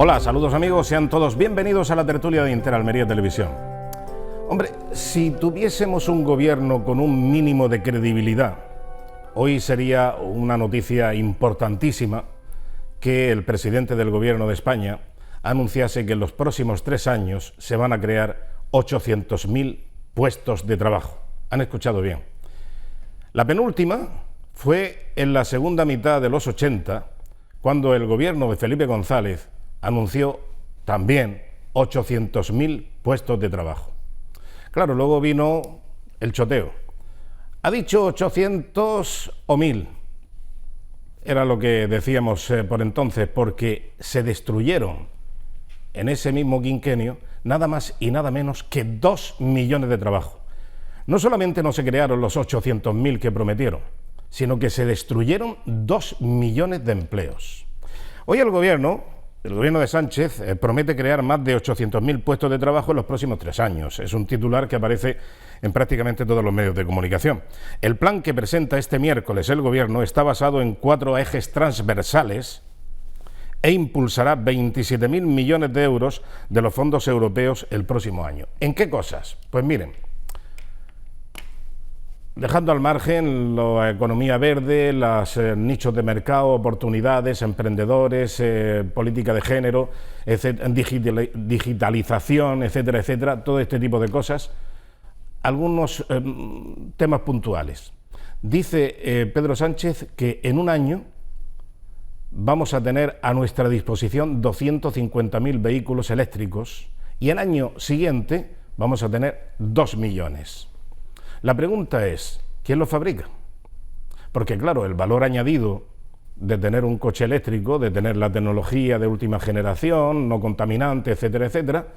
Hola, saludos amigos, sean todos bienvenidos a la tertulia de Interalmería Televisión. Hombre, si tuviésemos un gobierno con un mínimo de credibilidad, hoy sería una noticia importantísima que el presidente del gobierno de España anunciase que en los próximos 3 años se van a crear 800.000 puestos de trabajo. Han escuchado bien. La penúltima fue en la segunda mitad de los 80, cuando el gobierno de Felipe González anunció también 800.000 puestos de trabajo. Claro, luego vino el choteo. Ha dicho 800 o 1000. Era lo que decíamos por entonces, porque se destruyeron en ese mismo quinquenio nada más y nada menos que 2 millones de trabajos. No solamente no se crearon los 800.000 que prometieron, sino que se destruyeron 2 millones de empleos. Hoy el gobierno de Sánchez promete crear más de 800.000 puestos de trabajo en los próximos 3 años. Es un titular que aparece en prácticamente todos los medios de comunicación. El plan que presenta este miércoles el gobierno está basado en 4 ejes transversales e impulsará 27.000 millones de euros de los fondos europeos el próximo año. ¿En qué cosas? Pues miren, dejando al margen la economía verde, los nichos de mercado, oportunidades, emprendedores, política de género, digitalización, etcétera, etcétera, todo este tipo de cosas, algunos temas puntuales. Dice Pedro Sánchez que en un año vamos a tener a nuestra disposición 250.000 vehículos eléctricos y el año siguiente vamos a tener 2 millones. La pregunta es, ¿quién los fabrica? Porque claro, el valor añadido de tener un coche eléctrico, de tener la tecnología de última generación, no contaminante, etcétera, etcétera,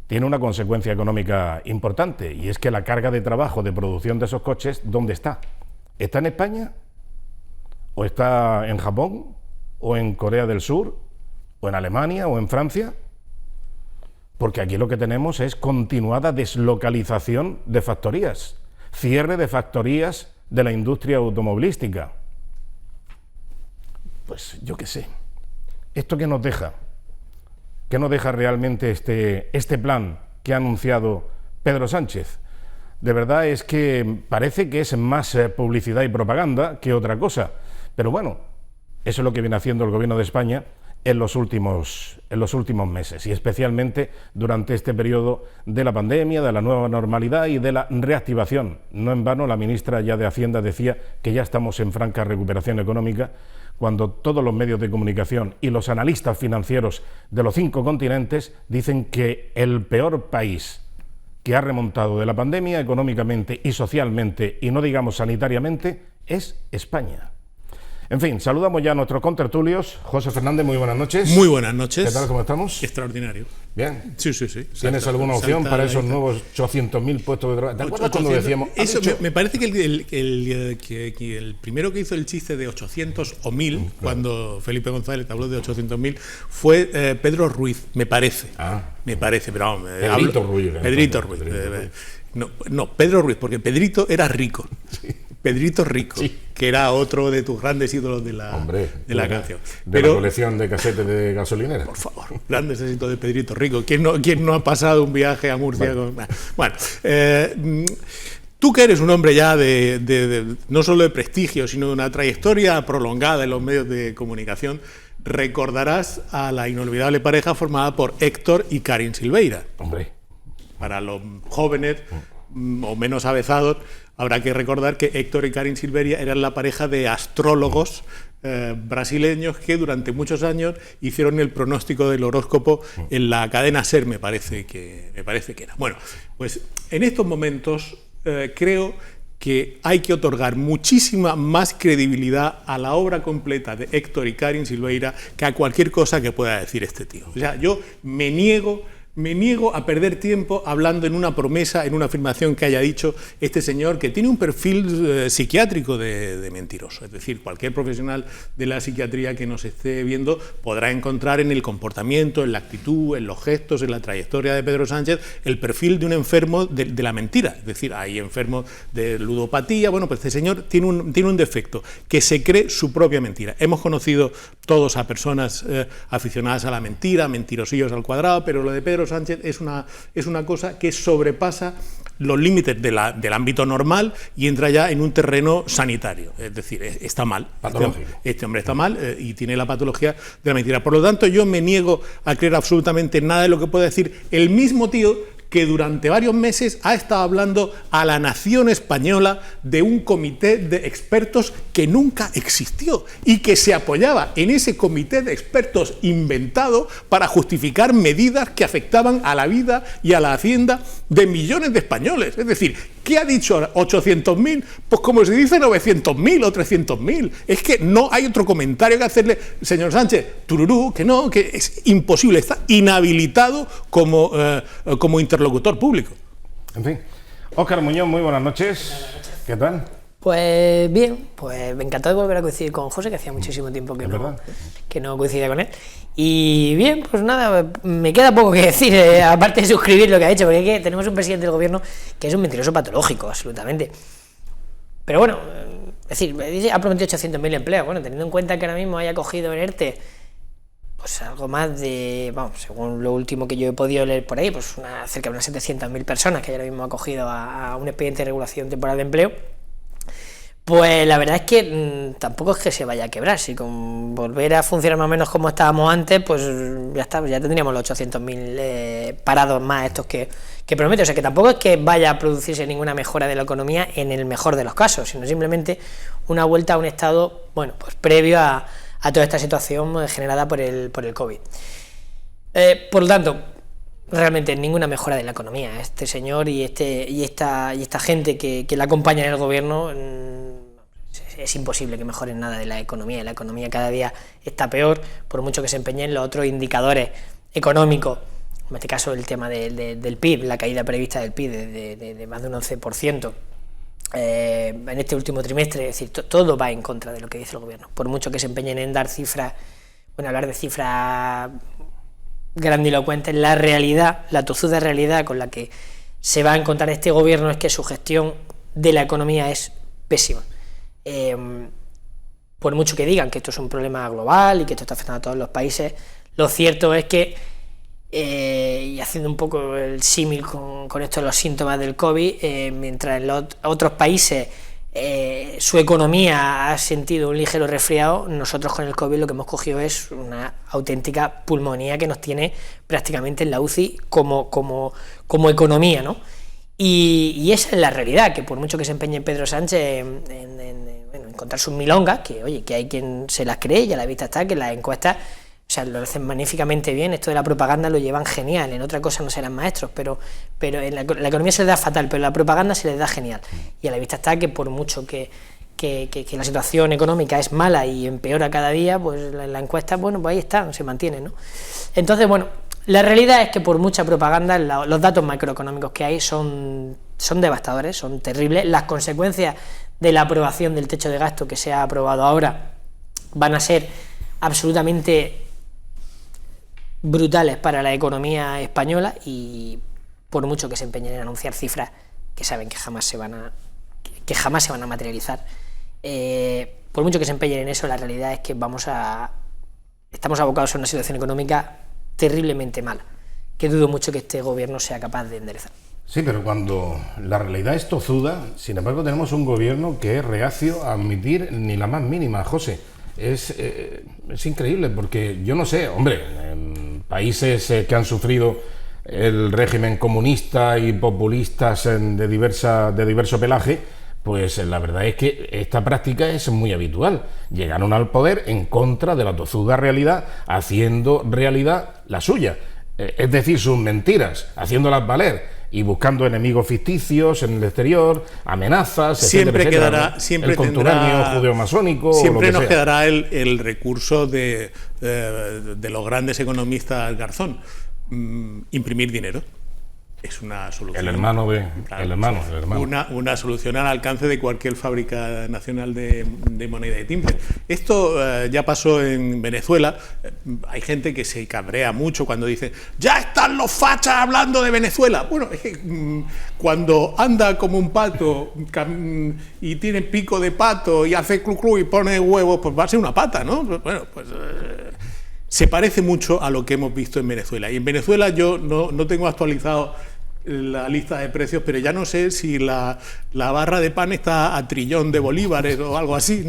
tiene una consecuencia económica importante, y es que la carga de trabajo de producción de esos coches, ¿dónde está? ¿Está en España? ¿O está en Japón? ¿O en Corea del Sur? ¿O en Alemania? ¿O en Francia? Porque aquí lo que tenemos es continuada deslocalización de factorías, cierre de factorías de la industria automovilística. Pues yo qué sé, ¿esto qué nos deja? ¿Qué nos deja realmente este plan que ha anunciado Pedro Sánchez? De verdad es que parece que es más publicidad y propaganda que otra cosa, pero bueno, eso es lo que viene haciendo el gobierno de España en los últimos meses, y especialmente durante este periodo de la pandemia, de la nueva normalidad y de la reactivación. No en vano la ministra ya de Hacienda decía que ya estamos en franca recuperación económica, cuando todos los medios de comunicación y los analistas financieros de los 5 continentes dicen que el peor país que ha remontado de la pandemia económicamente y socialmente, y no digamos sanitariamente, es España. En fin, saludamos ya a nuestros contertulios. José Fernández, muy buenas noches. Muy buenas noches. ¿Qué tal, cómo estamos? Extraordinario. Bien. Sí. ¿Tienes alguna opción para esos nuevos 800.000 puestos de trabajo? ¿Te acuerdas cuando decíamos? Eso, me parece que el primero que hizo el chiste de 800 o 1000, claro, cuando Felipe González habló de 800.000, fue Pedro Ruiz, me parece. Me parece, pero vamos. Pedrito Ruiz. No, Pedro Ruiz, porque Pedrito era rico. Sí. Pedrito Rico, sí, que era otro de tus grandes ídolos de la canción. De la colección de casetes de gasolinera. Por favor, grandes éxitos de Pedrito Rico. ¿Quién no ha pasado un viaje a Murcia? Bueno, tú que eres un hombre ya no solo de prestigio, sino de una trayectoria prolongada en los medios de comunicación, recordarás a la inolvidable pareja formada por Héctor y Karin Silveira. Hombre. Para los jóvenes o menos avezados, habrá que recordar que Héctor y Karin Silveira eran la pareja de astrólogos brasileños que durante muchos años hicieron el pronóstico del horóscopo en la cadena SER, me parece que era. Bueno, pues en estos momentos creo que hay que otorgar muchísima más credibilidad a la obra completa de Héctor y Karin Silveira que a cualquier cosa que pueda decir este tío. O sea, yo me niego me niego a perder tiempo hablando en una promesa, en una afirmación que haya dicho este señor, que tiene un perfil psiquiátrico de mentiroso. Es decir, cualquier profesional de la psiquiatría que nos esté viendo podrá encontrar en el comportamiento, en la actitud, en los gestos, en la trayectoria de Pedro Sánchez, el perfil de un enfermo de la mentira. Es decir, hay enfermos de ludopatía. Bueno, pues este señor tiene un defecto, que se cree su propia mentira. Hemos conocido todos a personas aficionadas a la mentira, mentirosillos al cuadrado, pero lo de Pedro Sánchez es una cosa que sobrepasa los límites del ámbito normal y entra ya en un terreno sanitario. Es decir, está mal. Este hombre está mal y tiene la patología de la mentira. Por lo tanto, yo me niego a creer absolutamente nada de lo que pueda decir el mismo tío que durante varios meses ha estado hablando a la nación española de un comité de expertos que nunca existió y que se apoyaba en ese comité de expertos inventado para justificar medidas que afectaban a la vida y a la hacienda de millones de españoles. Es decir, ¿qué ha dicho? ¿800.000? Pues como se dice 900.000 o 300.000. Es que no hay otro comentario que hacerle, señor Sánchez, tururú, que no, que es imposible, está inhabilitado como interlocutor público. En fin. Óscar Muñoz, muy buenas noches. ¿Qué tal? Pues bien, pues me encantó de volver a coincidir con José, que hacía muchísimo tiempo que no coincidía con él. Y bien, pues nada, me queda poco que decir, aparte de suscribir lo que ha hecho, porque es que tenemos un presidente del gobierno que es un mentiroso patológico, absolutamente. Pero bueno, es decir, ha prometido 800.000 empleos. Bueno, teniendo en cuenta que ahora mismo haya cogido en ERTE pues algo más de, vamos, según lo último que yo he podido leer por ahí, pues cerca de unas 700.000 personas que ahora mismo ha acogido a un expediente de regulación temporal de empleo. Pues la verdad es que tampoco es que se vaya a quebrar. Si con volver a funcionar más o menos como estábamos antes, pues ya está, ya tendríamos los 800.000 parados más estos que promete. O sea que tampoco es que vaya a producirse ninguna mejora de la economía en el mejor de los casos, sino simplemente una vuelta a un estado, bueno, pues previo a toda esta situación generada por el COVID. Por lo tanto, realmente ninguna mejora de la economía. Este señor y esta gente que la acompaña en el gobierno, es imposible que mejoren nada de la economía. La economía cada día está peor, por mucho que se empeñen los otros indicadores económicos, en este caso el tema del PIB, la caída prevista del PIB de más de un 11%. En este último trimestre, es decir, todo va en contra de lo que dice el gobierno, por mucho que se empeñen en dar cifras, bueno, hablar de cifras grandilocuentes. La realidad, la tozuda realidad con la que se va a encontrar este gobierno es que su gestión de la economía es pésima. Por mucho que digan que esto es un problema global y que esto está afectando a todos los países, lo cierto es que, y haciendo un poco el símil con esto de los síntomas del COVID, mientras en los otros países su economía ha sentido un ligero resfriado, nosotros con el COVID lo que hemos cogido es una auténtica pulmonía que nos tiene prácticamente en la UCI como economía, ¿no? Y esa es la realidad, que por mucho que se empeñe Pedro Sánchez en contar sus milongas, que oye, que hay quien se las cree, y a la vista está que las encuestas, o sea, lo hacen magníficamente bien. Esto de la propaganda lo llevan genial, en otra cosa no serán maestros, pero en la economía se les da fatal, pero en la propaganda se les da genial. Y a la vista está que por mucho que la situación económica es mala y empeora cada día, pues la encuesta, bueno, pues ahí está, se mantiene, ¿no? Entonces, bueno, la realidad es que por mucha propaganda, los datos macroeconómicos que hay son devastadores, son terribles. Las consecuencias de la aprobación del techo de gasto que se ha aprobado ahora van a ser absolutamente brutales para la economía española, y por mucho que se empeñen en anunciar cifras que saben que jamás se van a materializar, por mucho que se empeñen en eso, la realidad es que estamos abocados a una situación económica terriblemente mala, que dudo mucho que este gobierno sea capaz de enderezar. Sí, pero cuando la realidad es tozuda, sin embargo tenemos un gobierno que es reacio a admitir ni la más mínima, José. Es increíble, porque yo no sé, hombre, en países que han sufrido el régimen comunista y populistas de diverso pelaje, pues la verdad es que esta práctica es muy habitual. Llegaron al poder en contra de la tozuda realidad, haciendo realidad la suya. Es decir, sus mentiras, haciéndolas valer y buscando enemigos ficticios en el exterior, amenazas, siempre etcétera, quedará, siempre el contubernio judeo-masónico, siempre o lo que nos quedará el recurso de los grandes economistas Garzón. imprimir dinero. Es una solución. El hermano. Una solución al alcance de cualquier fábrica nacional de moneda de timbre. Esto ya pasó en Venezuela. Hay gente que se cabrea mucho cuando dice ¡ya están los fachas hablando de Venezuela! Bueno, es que cuando anda como un pato y tiene pico de pato y hace clu clu y pone huevos, pues va a ser una pata, ¿no? Bueno, pues... se parece mucho a lo que hemos visto en Venezuela. Y en Venezuela yo no tengo actualizado la lista de precios, pero ya no sé si la barra de pan está a trillón de bolívares o algo así,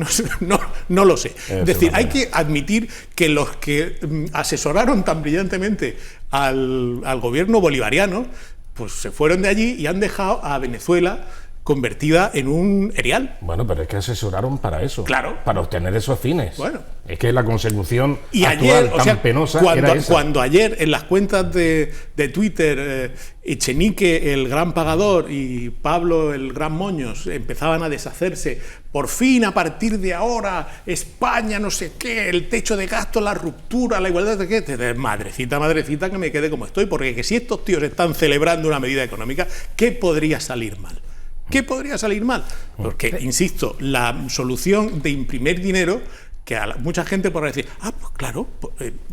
no lo sé. Es decir, hay que admitir que los que asesoraron tan brillantemente al gobierno bolivariano, pues se fueron de allí y han dejado a Venezuela convertida en un erial. Bueno, pero es que asesoraron para eso. Claro. Para obtener esos fines. Bueno. Es que la consecución y actual ayer, tan penosa era esa. Cuando ayer en las cuentas de Twitter Echenique, el gran pagador, y Pablo, el gran moños, empezaban a deshacerse, por fin, a partir de ahora, España, no sé qué, el techo de gasto, la ruptura, la igualdad de qué, madrecita, que me quede como estoy, porque que si estos tíos están celebrando una medida económica, ¿qué podría salir mal? ¿Qué podría salir mal? Porque, insisto, la solución de imprimir dinero, que a mucha gente podrá decir, pues claro,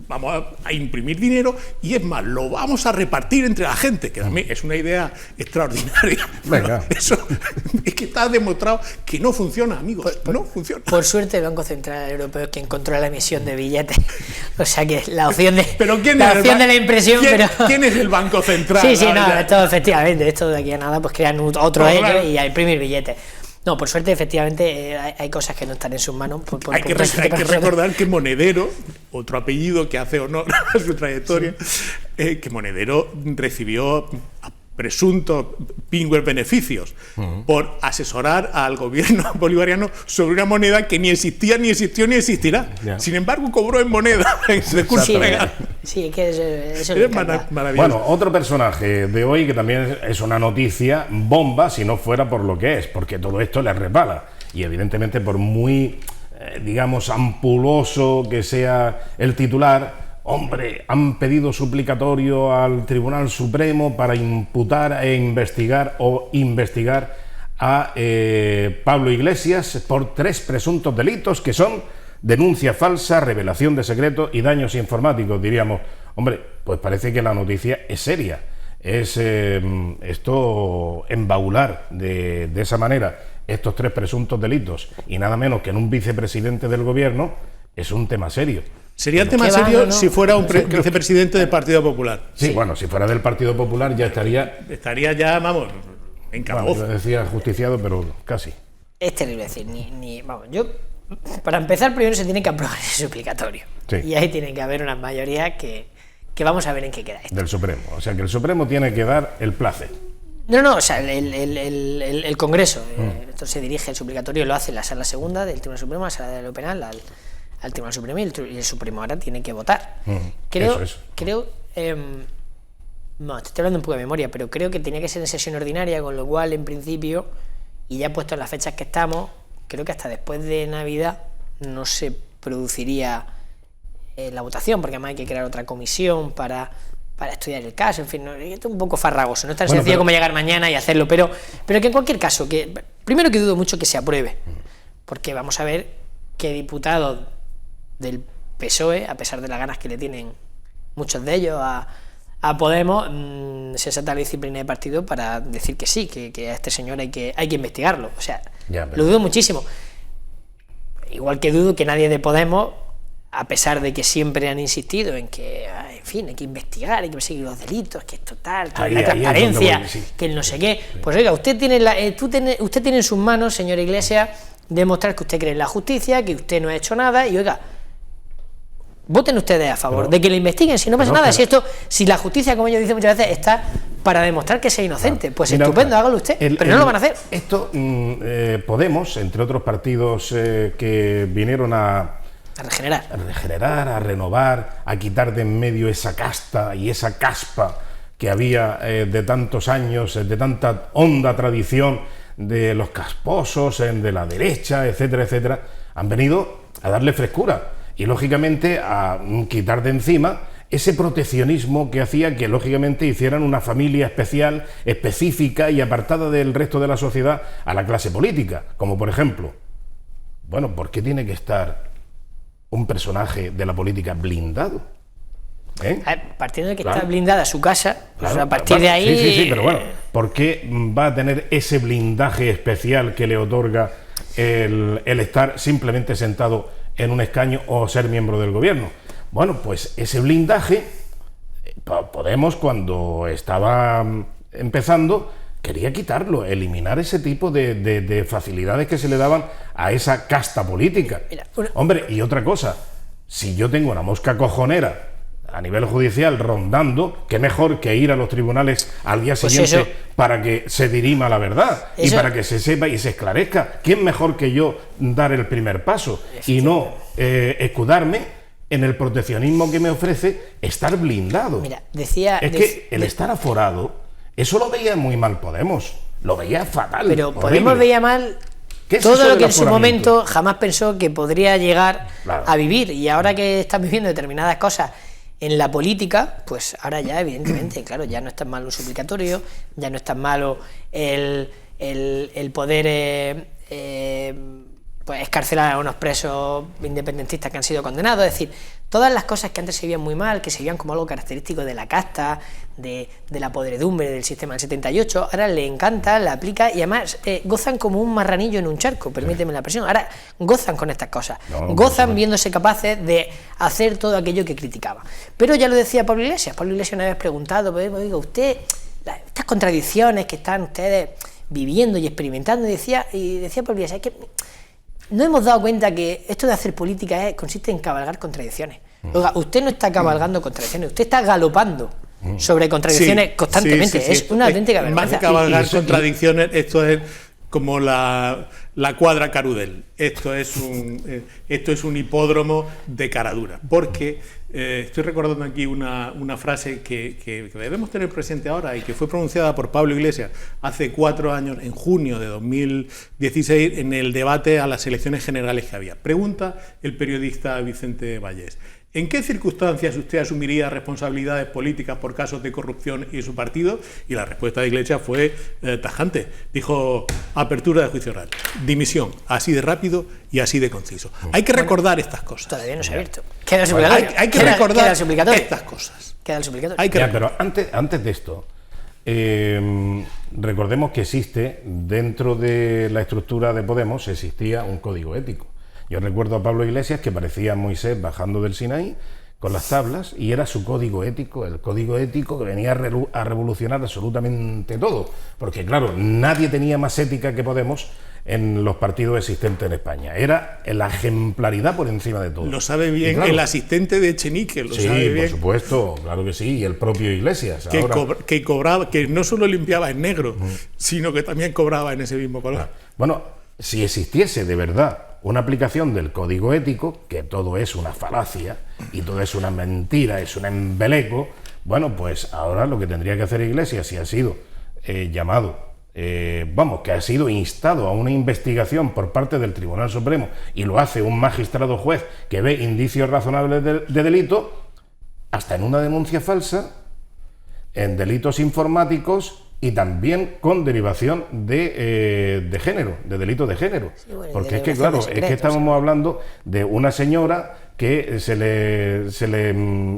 vamos a imprimir dinero y es más, lo vamos a repartir entre la gente, que también es una idea extraordinaria. Venga. Eso es que está demostrado que no funciona, amigos, no funciona. Por suerte el Banco Central Europeo es quien controla la emisión de billetes, o sea que la opción de, de la impresión... ¿Quién es el Banco Central? Sí, esto efectivamente, esto de aquí a nada, pues crean otro ellos y a imprimir billetes. No, por suerte, efectivamente, hay cosas que no están en sus manos. Hay que recordar que Monedero, otro apellido que hace honor a su trayectoria, que Monedero recibió presuntos pingües beneficios por asesorar al gobierno bolivariano sobre una moneda que ni existía, ni existió, ni existirá. Yeah. Sin embargo, cobró en moneda en recurso legal. Sí, que eso es maravilloso. Bueno, otro personaje de hoy que también es una noticia bomba, si no fuera por lo que es, porque todo esto le resbala. Y evidentemente, por muy, digamos, ampuloso que sea el titular, hombre, han pedido suplicatorio al Tribunal Supremo para imputar e investigar a Pablo Iglesias por 3 presuntos delitos que son denuncia falsa, revelación de secretos y daños informáticos. Diríamos, hombre, pues parece que la noticia es seria. Es esto embaular de esa manera estos 3 presuntos delitos y nada menos que en un vicepresidente del gobierno es un tema serio. Sería tema serio si fuera un vicepresidente del Partido Popular. Sí, bueno, si fuera del Partido Popular ya estaría... Estaría ya, vamos, en calabozo. Bueno, decía justiciado, pero casi. Es terrible decir, vamos, para empezar primero se tiene que aprobar el suplicatorio. Sí. Y ahí tiene que haber una mayoría que vamos a ver en qué queda esto. Del Supremo, o sea que el Supremo tiene que dar el placer. No, o sea, el Congreso, esto se dirige, el suplicatorio lo hace la Sala Segunda del Tribunal Supremo, la Sala de lo Penal, al Tribunal Supremo, y el Supremo ahora tiene que votar. Creo, no, estoy hablando un poco de memoria, pero creo que tenía que ser en sesión ordinaria, con lo cual, en principio, y ya puesto en las fechas que estamos, creo que hasta después de Navidad no se produciría la votación, porque además hay que crear otra comisión para estudiar el caso, en fin, esto es un poco farragoso, no es tan sencillo como llegar mañana y hacerlo, pero que en cualquier caso, primero que dudo mucho que se apruebe, porque vamos a ver qué diputados del PSOE, a pesar de las ganas que le tienen muchos de ellos a Podemos, se salta la disciplina de partido para decir que sí, que a este señor hay que investigarlo. O sea, lo dudo muchísimo. Igual que dudo que nadie de Podemos, a pesar de que siempre han insistido en que, en fin, hay que investigar, hay que perseguir los delitos, que es total, que la transparencia, que el no sé qué. Pues oiga, usted tiene en sus manos, señor Iglesias, demostrar que usted cree en la justicia, que usted no ha hecho nada, y oiga, voten ustedes a favor de que lo investiguen, si no pasa nada, si la justicia, como ellos dicen muchas veces, está para demostrar que sea inocente, pues estupendo, hágalo usted, pero no lo van a hacer. Esto, Podemos, entre otros partidos que vinieron a regenerar, a renovar, a quitar de en medio esa casta y esa caspa que había de tantos años, de tanta honda tradición de los casposos, de la derecha, etcétera, etcétera, han venido a darle frescura y lógicamente a quitar de encima ese proteccionismo que hacía que, lógicamente, hicieran una familia especial, específica y apartada del resto de la sociedad a la clase política. Como, por ejemplo, bueno, ¿por qué tiene que estar un personaje de la política blindado? Partiendo de que está blindada su casa, claro, pues a partir de ahí... Sí, pero bueno, ¿por qué va a tener ese blindaje especial que le otorga el estar simplemente sentado en un escaño o ser miembro del gobierno? Bueno, pues ese blindaje, Podemos, cuando estaba empezando, quería quitarlo, eliminar ese tipo de facilidades que se le daban a esa casta política. Hombre, y otra cosa, si yo tengo una mosca cojonera a nivel judicial rondando, qué mejor que ir a los tribunales al día siguiente para que se dirima la verdad y para que se sepa y se esclarezca. ¿Quién mejor que yo dar el primer paso y no escudarme en el proteccionismo que me ofrece estar blindado? Mira, el estar aforado, eso lo veía muy mal Podemos, lo veía fatal. Pero horrible. Podemos veía mal todo lo que en su momento jamás pensó que podría llegar a vivir, y ahora que están viviendo determinadas cosas en la política, pues ahora ya evidentemente, claro, ya no es tan malo un suplicatorio, ya no es tan malo el poder pues escarcelar a unos presos independentistas que han sido condenados. Es decir, todas las cosas que antes se veían muy mal, que se veían como algo característico de la casta, de la podredumbre del sistema del 78, ahora le encanta, la aplica, y además gozan como un marranillo en un charco, permíteme la expresión. Ahora gozan con estas cosas, gozan viéndose capaces de hacer todo aquello que criticaba. Pero ya lo decía Pablo Iglesias una vez preguntado, oiga, usted, estas contradicciones que están ustedes viviendo y experimentando, y decía Pablo Iglesias, es que no hemos dado cuenta que esto de hacer política consiste en cabalgar contradicciones. Oiga, usted no está cabalgando contradicciones, usted está galopando sobre contradicciones constantemente. Es una auténtica vergüenza. Más que cabalgar contradicciones, esto es como la cuadra Carudel. Esto es un hipódromo de caradura. Porque estoy recordando aquí una frase que debemos tener presente ahora y que fue pronunciada por Pablo Iglesias hace 4 años, en junio de 2016, en el debate a las elecciones generales que había. Pregunta el periodista Vicente Vallés: ¿en qué circunstancias usted asumiría responsabilidades políticas por casos de corrupción y su partido? Y la respuesta de Iglesias fue tajante. Dijo: apertura de juicio oral, dimisión, así de rápido y así de conciso. Hay que recordar estas cosas. Todavía no se ha abierto. Queda el suplicatorio. Hay que recordar estas cosas. Queda el suplicatorio. Pero antes de esto, recordemos que existe, dentro de la estructura de Podemos, existía un código ético. Yo recuerdo a Pablo Iglesias que parecía Moisés bajando del Sinaí con las tablas, y era su código ético, el código ético que venía a revolucionar absolutamente todo, porque claro, nadie tenía más ética que Podemos en los partidos existentes en España. Era la ejemplaridad por encima de todo. Lo sabe bien, claro, el asistente de Echenique, lo sabe bien. Sí, por supuesto, claro que sí, y el propio Iglesias. Que cobraba, que no solo limpiaba en negro, sino que también cobraba en ese mismo color. Bueno, si existiese de verdad una aplicación del código ético, que todo es una falacia y todo es una mentira, es un embeleco, bueno, pues ahora lo que tendría que hacer Iglesias, si ha sido llamado, que ha sido instado a una investigación por parte del Tribunal Supremo, y lo hace un magistrado juez que ve indicios razonables de delito, hasta en una denuncia falsa, en delitos informáticos, y también con derivación de género, de delito de género. Sí, bueno, porque es que, claro, es que estábamos hablando de una señora que se le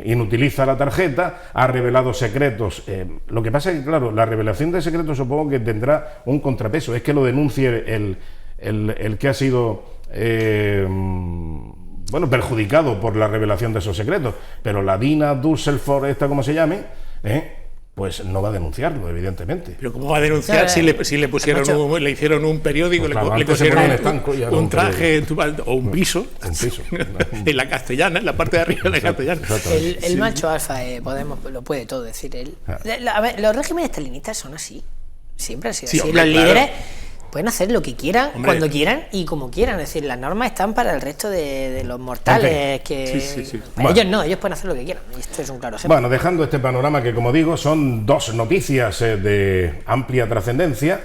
inutiliza la tarjeta, ha revelado secretos. Lo que pasa es que, claro, la revelación de secretos supongo que tendrá un contrapeso, es que lo denuncie el que ha sido perjudicado por la revelación de esos secretos, pero la Dina Düsseldorf, esta como se llame, pues no va a denunciarlo, evidentemente. Pero ¿cómo va a denunciar si le pusieron le hicieron un periódico, pues le pusieron un traje o un piso, en la Castellana, en la parte de arriba de la Castellana? El macho alfa Podemos lo puede todo, decir él. A ver, los regímenes estalinistas son así, siempre han sido así. Hombre, los líderes pueden hacer lo que quieran, cuando quieran y como quieran. Es decir, las normas están para el resto de los mortales. Ellos no, ellos pueden hacer lo que quieran. Y esto es un claro ejemplo. Bueno, dejando este panorama que, como digo, son 2 noticias de amplia trascendencia,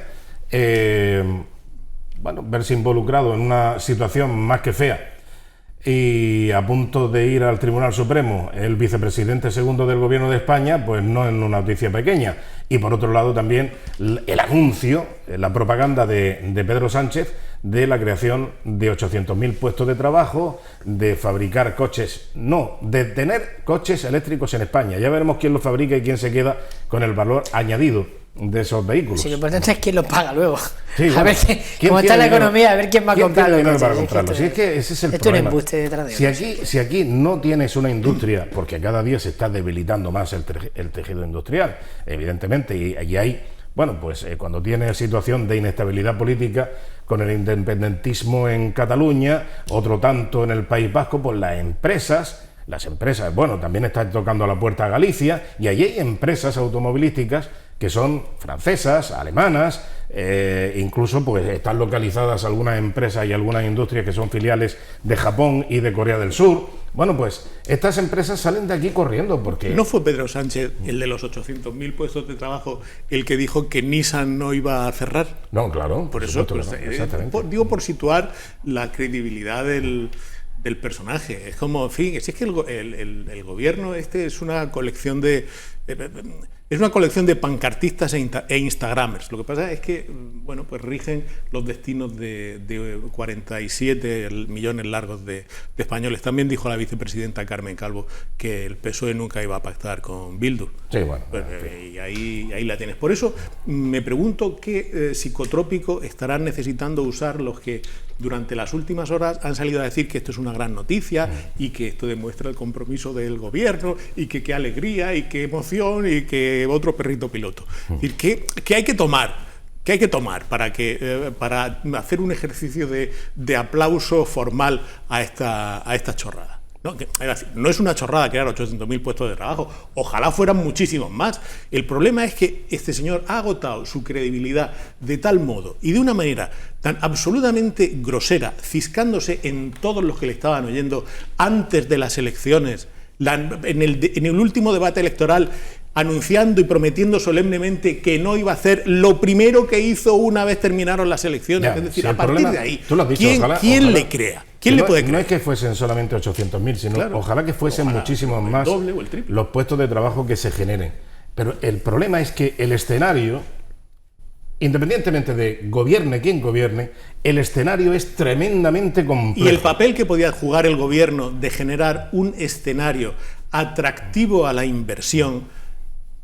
verse involucrado en una situación más que fea y a punto de ir al Tribunal Supremo el vicepresidente segundo del Gobierno de España, pues no es una noticia pequeña. Y por otro lado también el anuncio, la propaganda de Pedro Sánchez de la creación de 800.000 puestos de trabajo, de fabricar coches, no, de tener coches eléctricos en España. Ya veremos quién los fabrica y quién se queda con el valor añadido de esos vehículos. Sí, lo importante es quién los paga luego. Sí, bueno, a ver cómo está la economía, a ver quién va a comprarlo. Para comprarlo. Si es que ese es el esto problema. Es un embuste detrás de si aquí no tienes una industria, porque cada día se está debilitando más el tejido industrial, evidentemente, y hay, bueno, pues cuando tienes situación de inestabilidad política con el independentismo en Cataluña, otro tanto en el País Vasco, pues las empresas, bueno, también están tocando a la puerta a Galicia, y allí hay empresas automovilísticas que son francesas, alemanas, incluso pues están localizadas algunas empresas y algunas industrias que son filiales de Japón y de Corea del Sur. Bueno, pues estas empresas salen de aquí corriendo porque... ¿No fue Pedro Sánchez, el de los 800.000 puestos de trabajo, el que dijo que Nissan no iba a cerrar? No, claro. Por eso, pues, no, digo por situar la credibilidad del personaje. Es como, en fin, si es que el gobierno es una colección de... Es una colección de pancartistas e instagramers. Lo que pasa es que, bueno, pues rigen los destinos de 47 millones largos de españoles. También dijo la vicepresidenta Carmen Calvo que el PSOE nunca iba a pactar con Bildu. Sí, bueno. Y ahí la tienes. Por eso me pregunto qué psicotrópico estarán necesitando usar los que durante las últimas horas han salido a decir que esto es una gran noticia y que esto demuestra el compromiso del gobierno y que qué alegría y qué emoción y que otro perrito piloto. Es decir, ¿qué hay que tomar? ¿Qué hay que tomar para hacer un ejercicio de aplauso formal a esta chorrada? No es una chorrada crear 800.000 puestos de trabajo, ojalá fueran muchísimos más. El problema es que este señor ha agotado su credibilidad de tal modo y de una manera tan absolutamente grosera, ciscándose en todos los que le estaban oyendo antes de las elecciones, en el último debate electoral, anunciando y prometiendo solemnemente que no iba a hacer lo primero que hizo una vez terminaron las elecciones. Es decir, a partir de ahí, ¿quién le crea? ¿Quién le puede creer? No es que fuesen solamente 800.000, sino ojalá que fuesen muchísimos más los puestos de trabajo que se generen. Pero el problema es que el escenario, independientemente de gobierne quien gobierne, el escenario es tremendamente complejo. Y el papel que podía jugar el gobierno de generar un escenario atractivo a la inversión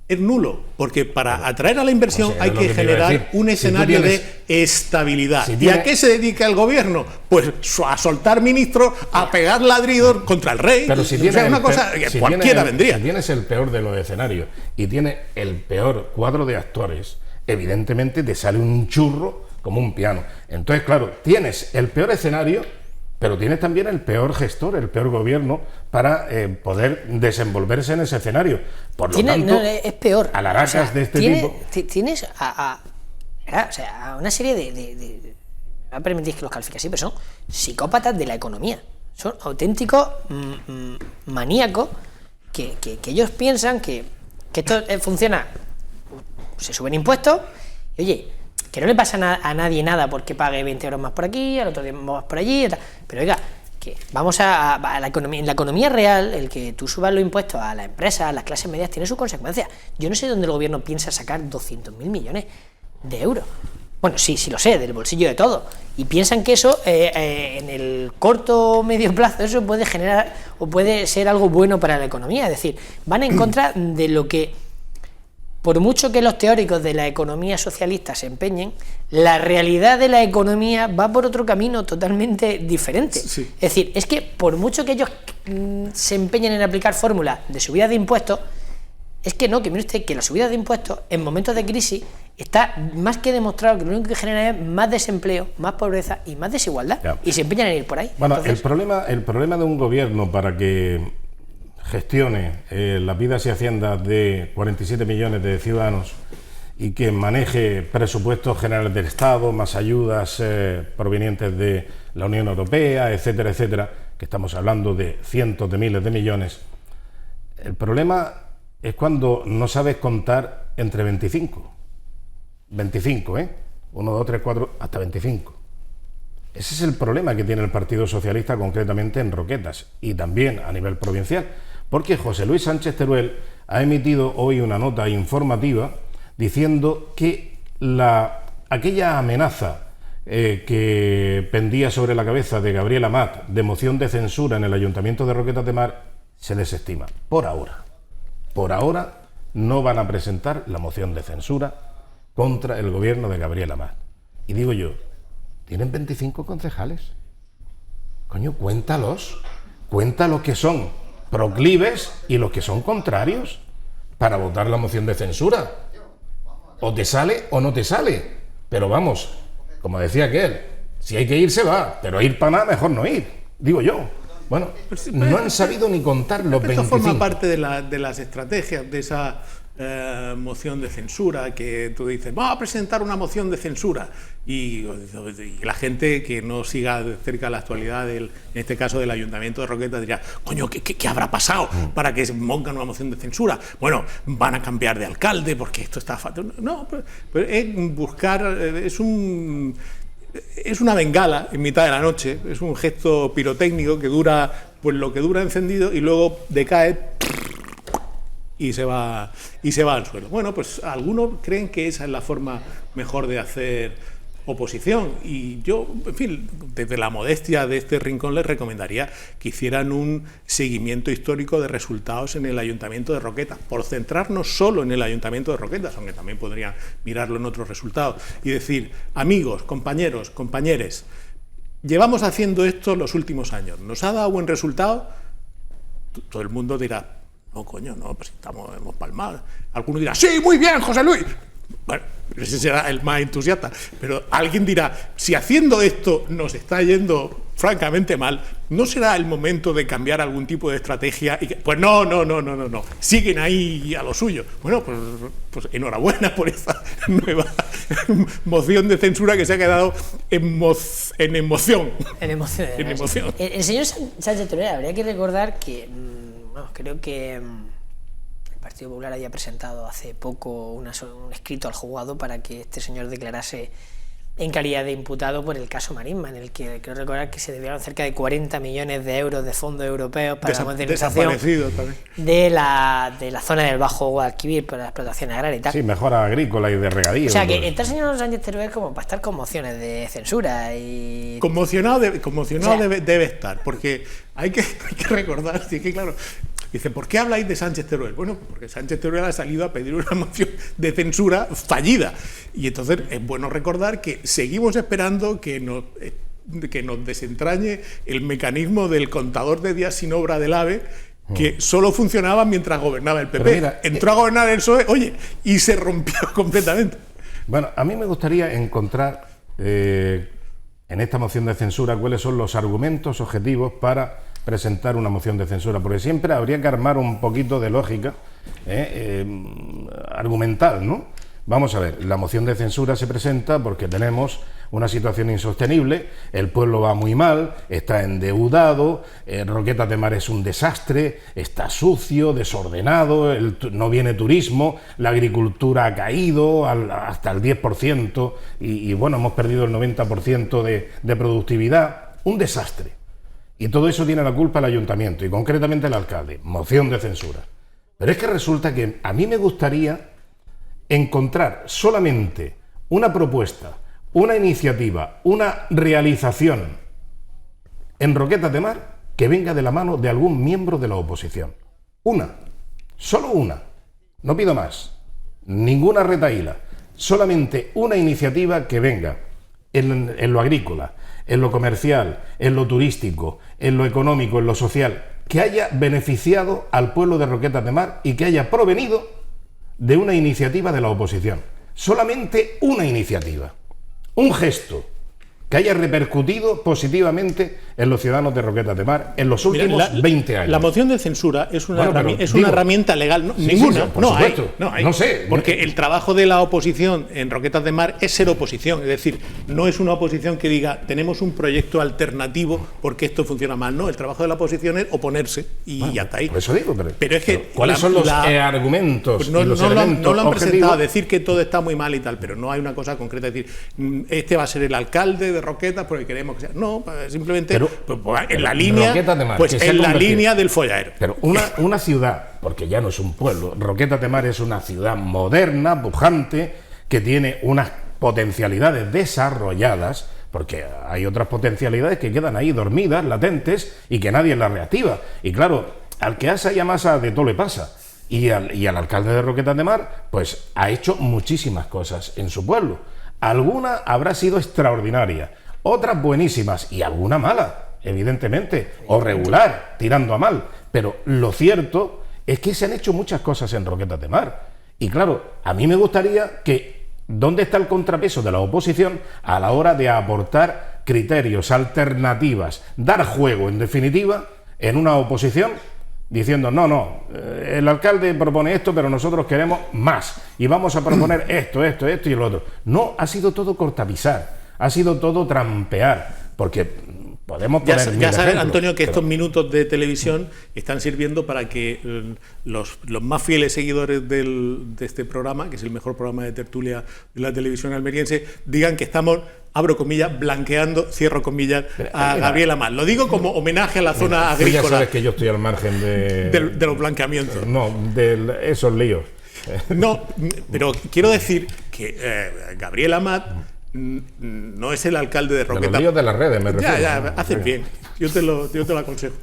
es nulo, porque para atraer a la inversión hay que generar un escenario de estabilidad. ¿Y a qué se dedica el gobierno? Pues a soltar ministros, a pegar ladridos contra el rey. Pero si tienes una cosa que cualquiera vendría. Si tienes el peor de los escenarios y tienes el peor cuadro de actores, evidentemente te sale un churro como un piano. Entonces, claro, tienes el peor escenario, pero tienes también el peor gestor, el peor gobierno para poder desenvolverse en ese escenario. Por lo tanto, es peor. Alaracas de este tipo. Tienes a una serie de no permitís que los califique así, pero son psicópatas de la economía. Son auténticos maníacos que ellos piensan que esto funciona. Se suben impuestos y, oye, que no le pasa a nadie nada porque pague 20 euros más por aquí, al otro día más por allí, pero oiga, que vamos a la economía. En la economía real, el que tú subas los impuestos a las empresas, a las clases medias, tiene sus consecuencias. Yo no sé dónde el gobierno piensa sacar 200.000 millones de euros. Bueno, sí lo sé, del bolsillo de todo. Y piensan que eso, en el corto o medio plazo, eso puede generar o puede ser algo bueno para la economía. Es decir, van en contra de lo que... Por mucho que los teóricos de la economía socialista se empeñen, la realidad de la economía va por otro camino totalmente diferente. Sí. Es decir, es que por mucho que ellos se empeñen en aplicar fórmulas de subida de impuestos, es que no, que mire usted que la subida de impuestos en momentos de crisis está más que demostrado que lo único que genera es más desempleo, más pobreza y más desigualdad. Ya. Y se empeñan en ir por ahí. Bueno, entonces, el problema de un gobierno para que gestione las vidas y haciendas de 47 millones de ciudadanos y que maneje presupuestos generales del Estado, más ayudas provenientes de la Unión Europea, etcétera, etcétera, que estamos hablando de cientos de miles de millones. El problema es cuando no sabes contar entre 25, 1, 2, 3, 4, hasta 25. Ese es el problema que tiene el Partido Socialista concretamente en Roquetas y también a nivel provincial, porque José Luis Sánchez Teruel ha emitido hoy una nota informativa diciendo que aquella amenaza que pendía sobre la cabeza de Gabriel Amat de moción de censura en el Ayuntamiento de Roquetas de Mar se desestima. Por ahora no van a presentar la moción de censura contra el gobierno de Gabriel Amat. Y digo yo, tienen 25 concejales. Coño, cuéntalos. Cuenta los que son proclives y los que son contrarios para votar la moción de censura. O te sale o no te sale. Pero vamos, como decía aquel, si hay que ir se va, pero ir para nada mejor no ir, digo yo. Bueno, no han sabido ni contar los 25. Esto forma parte de las estrategias de esa moción de censura, que tú dices, vamos a presentar una moción de censura, y la gente que no siga de cerca la actualidad, en este caso del Ayuntamiento de Roquetas, dirá, coño, ¿qué habrá pasado para que se pongan una moción de censura? Bueno, van a cambiar de alcalde porque esto está fatal. No, pero es buscar, es una bengala en mitad de la noche, es un gesto pirotécnico que dura pues lo que dura encendido y luego decae y se va al suelo. Bueno, pues algunos creen que esa es la forma mejor de hacer oposición, y yo, en fin, desde la modestia de este rincón les recomendaría que hicieran un seguimiento histórico de resultados en el Ayuntamiento de Roquetas, por centrarnos solo en el Ayuntamiento de Roquetas, aunque también podrían mirarlo en otros resultados, y decir, amigos, compañeros, compañeres, llevamos haciendo esto los últimos años, ¿nos ha dado buen resultado? Todo el mundo dirá, no, coño, no, pues hemos palmado. Alguno dirá, sí, muy bien, José Luis. Bueno, ese será el más entusiasta, pero alguien dirá, si haciendo esto nos está yendo francamente mal, ¿no será el momento de cambiar algún tipo de estrategia? Pues no, siguen ahí a lo suyo. Bueno, pues enhorabuena por esta nueva moción de censura que se ha quedado en emoción. En emoción. En emoción. El señor Sánchez Teruel, habría que recordar que, creo que el Partido Popular había presentado hace poco un escrito al juzgado para que este señor declarase en calidad de imputado por el caso Marisma, en el que creo recordar que se debieron cerca de 40 millones de euros de fondos europeos para la modernización de la zona del Bajo Guadalquivir para la explotación agraria y tal. Sí, mejora agrícola y de regadío. O sea, que está el señor Sánchez Teruel como para estar con mociones de censura y... Conmocionado debe estar, porque hay que recordar, sí, que claro... Dice, ¿por qué habláis de Sánchez Teruel? Bueno, porque Sánchez Teruel ha salido a pedir una moción de censura fallida. Y entonces es bueno recordar que seguimos esperando que nos desentrañe el mecanismo del contador de días sin obra del AVE, que solo funcionaba mientras gobernaba el PP. Mira, entró a gobernar el PSOE, y se rompió completamente. Bueno, a mí me gustaría encontrar en esta moción de censura cuáles son los argumentos objetivos para presentar una moción de censura, porque siempre habría que armar un poquito de lógica argumental, ¿no? Vamos a ver, la moción de censura se presenta porque tenemos una situación insostenible, el pueblo va muy mal, está endeudado, Roquetas de Mar es un desastre, está sucio, desordenado, no viene turismo, la agricultura ha caído hasta el 10% y bueno, hemos perdido el 90% de productividad, un desastre. Y todo eso tiene la culpa el ayuntamiento y concretamente el alcalde. Moción de censura. Pero es que resulta que a mí me gustaría encontrar solamente una propuesta, una iniciativa, una realización en Roquetas de Mar que venga de la mano de algún miembro de la oposición. Una. Solo una. No pido más. Ninguna retahíla. Solamente una iniciativa que venga en lo agrícola, en lo comercial, en lo turístico, en lo económico, en lo social, que haya beneficiado al pueblo de Roquetas de Mar y que haya provenido de una iniciativa de la oposición. Solamente una iniciativa, un gesto que haya repercutido positivamente en los ciudadanos de Roquetas de Mar en los últimos 20 años. La moción de censura es una herramienta legal. Ninguna. No sé. Porque el trabajo de la oposición en Roquetas de Mar es ser oposición. Es decir, no es una oposición que diga tenemos un proyecto alternativo porque esto funciona mal. No, el trabajo de la oposición es oponerse y hasta ahí. Por eso digo, pero es que ¿cuáles son los argumentos? Pues no lo han presentado, decir que todo está muy mal y tal, pero no hay una cosa concreta. Es decir, este va a ser el alcalde de Roquetas porque queremos que sea. No, simplemente Pero en la línea, Roquetas de Mar, pues que en la convertido. línea del folladero. Pero una ciudad, porque ya no es un pueblo, Roquetas de Mar es una ciudad moderna, pujante, que tiene unas potencialidades desarrolladas, porque hay otras potencialidades que quedan ahí dormidas, latentes, y que nadie las reactiva. Y claro, al que asa y amasa de todo le pasa. Y al alcalde de Roquetas de Mar, pues ha hecho muchísimas cosas en su pueblo. Alguna habrá sido extraordinaria, otras buenísimas y alguna mala, evidentemente, o regular, tirando a mal. Pero lo cierto es que se han hecho muchas cosas en Roquetas de Mar. Y claro, a mí me gustaría que... ¿Dónde está el contrapeso de la oposición a la hora de aportar criterios, alternativas, dar juego, en definitiva, en una oposición, diciendo, no, el alcalde propone esto, pero nosotros queremos más, y vamos a proponer esto y lo otro? No, ha sido todo cortapisar, ha sido todo trampear, porque... Podemos poner ya sabes, ejemplos, Antonio, que pero... estos minutos de televisión están sirviendo para que los más fieles seguidores de este programa, que es el mejor programa de tertulia de la televisión almeriense, digan que estamos, abro comillas, blanqueando, cierro comillas, a Gabriel Amat. Lo digo como homenaje a la zona agrícola. Ya sabes que yo estoy al margen de los blanqueamientos. No, de esos líos. No, pero quiero decir que Gabriel Amat no es el alcalde de Roquetas. Los líos de las redes, me refiero. Ya, haces bien. Yo te lo aconsejo.